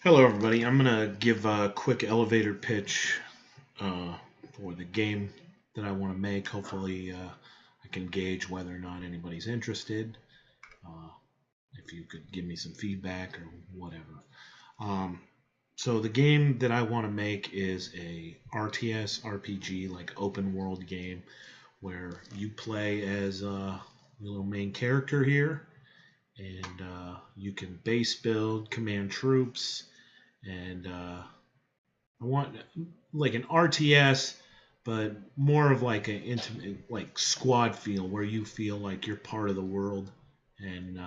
Hello, everybody. I'm going to give a quick elevator pitch for the game that I want to make. Hopefully, I can gauge whether or not anybody's interested. Uh, if you could give me some feedback or whatever. Um, so, the game that I want to make is a RTS RPG, like open world game, where you play as a little main character here, and you can base build, command troops, and I want like an RTS, but more of like an intimate, like squad feel, where you feel like you're part of the world and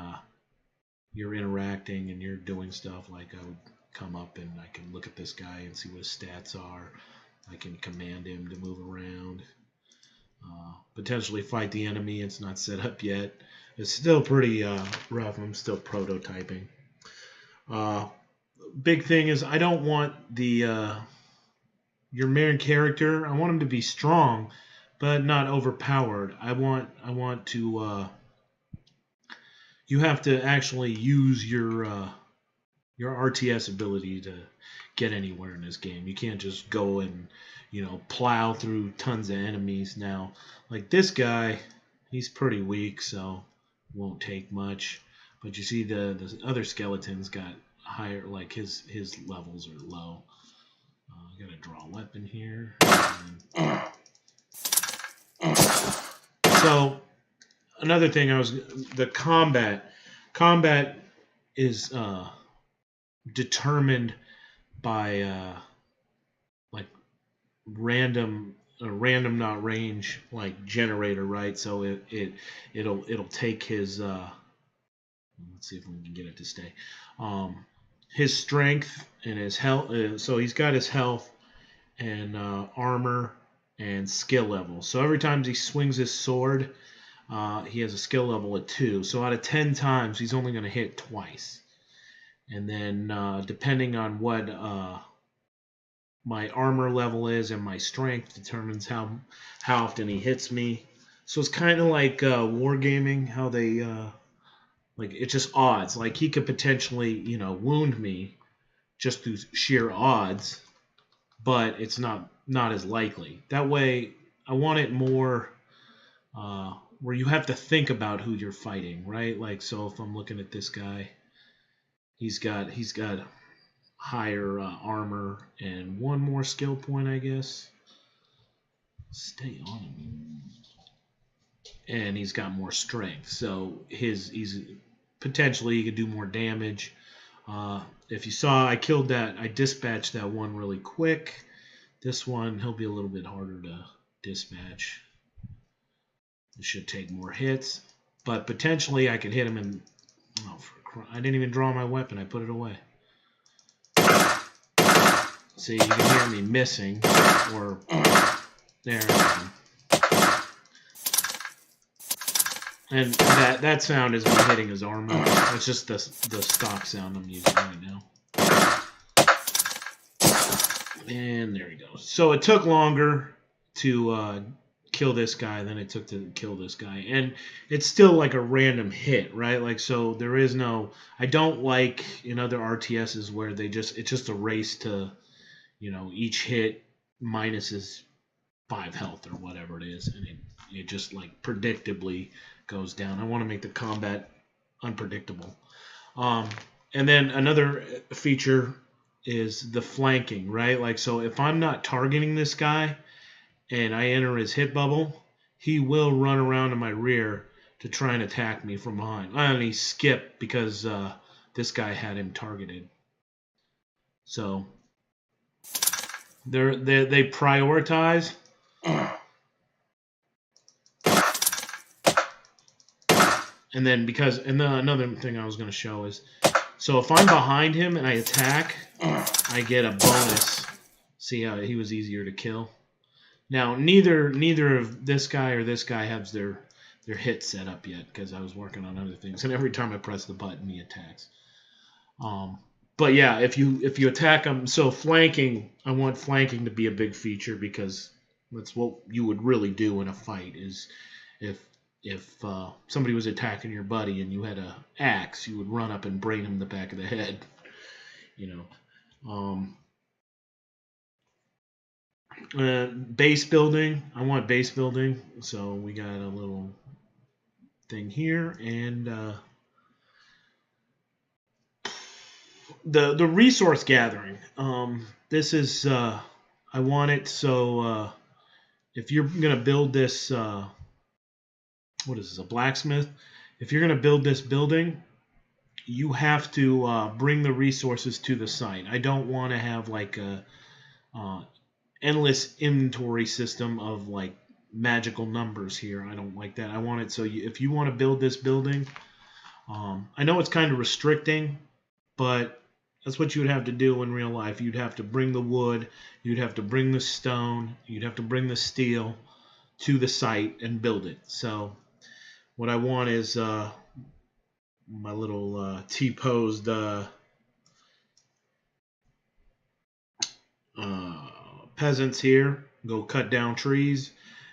you're interacting and you're doing stuff. Like I would come up and I can look at this guy and see what his stats are. I can command him to move around. Potentially fight the enemy. It's not set up yet. It's still pretty rough. I'm still prototyping. Uh, Big thing is I don't want the your main character. I want him to be strong, but not overpowered. I want to. You have to actually use your RTS ability to get anywhere in this game. You can't just go and plow through tons of enemies. Now, like this guy, he's pretty weak, so won't take much. But you see the other skeletons got higher. Like his levels are low. I gotta draw a weapon here. So another thing the combat is determined by like random not range like generator, right? So it'll take his let's see if we can get it to stay. His strength and his health. So he's got his health and armor and skill level. So every time he swings his sword, he has a skill level of 2. So out of 10 times, he's only going to hit twice. And then depending on what my armor level is and my strength determines how often he hits me. So it's kind of like wargaming, how they like it's just odds. Like he could potentially wound me just through sheer odds, but it's not as likely. That way, I want it more where you have to think about who you're fighting, right? Like so, if I'm looking at this guy, he's got higher armor and one more skill point, I guess. Stay on him, and he's got more strength, so he's potentially he could do more damage. If you saw, I dispatched that one really quick. This one, he'll be a little bit harder to dispatch. It should take more hits, but potentially I could hit him in. Oh, I didn't even draw my weapon. I put it away. See, you can hear me missing, or there. And that sound is me hitting his armor. That's just the stock sound I'm using right now. And there he goes. So it took longer to kill this guy than it took to kill this guy, and it's still like a random hit, right? Like so, there is no. I don't like in other RTSs where it's just a race to, each hit minus his 5 health or whatever it is, and it just like predictably goes down. I want to make the combat unpredictable. And then another feature is the flanking, right? Like so, if I'm not targeting this guy and I enter his hit bubble, he will run around to my rear to try and attack me from behind. And he skipped because this guy had him targeted. So they prioritize. And then another thing I was going to show is, so if I'm behind him and I attack, I get a bonus. See how he was easier to kill. Now neither of this guy or this guy has their hit set up yet because I was working on other things. And every time I press the button, he attacks. But yeah, if you attack him, so flanking, I want flanking to be a big feature because that's what you would really do in a fight. Is if somebody was attacking your buddy and you had an axe, you would run up and brain him in the back of the head. you know. Base building. I want base building, so we got a little thing here, and the resource gathering. This is I want it so if you're gonna build this, what is this, a blacksmith? If you're gonna build this building, you have to bring the resources to the site. I don't want to have like a endless inventory system of like magical numbers here. I don't like that. I want it so if you want to build this building, I know it's kind of restricting, but that's what you would have to do in real life. You'd have to bring the wood, you'd have to bring the stone, you'd have to bring the steel to the site and build it. So what I want is my little T-posed peasants here go cut down trees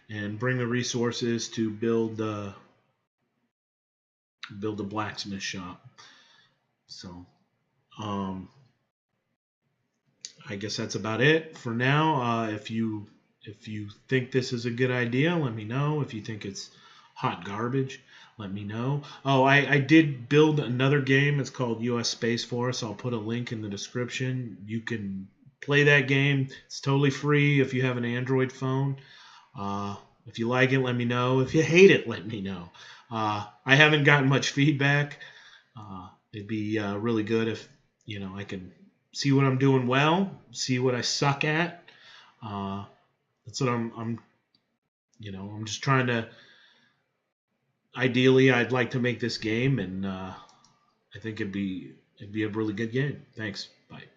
and bring the resources to build a blacksmith shop. So I guess that's about it for now. If you think this is a good idea, let me know. If you think it's hot garbage, let me know. Oh, I did build another game. It's called U.S. Space Force. I'll put a link in the description. You can play that game. It's totally free if you have an Android phone. If you like it, let me know. If you hate it, let me know. I haven't gotten much feedback. It'd be really good if I can see what I'm doing well, see what I suck at. That's what I'm just trying to. Ideally, I'd like to make this game, and I think it'd be a really good game. Thanks. Bye.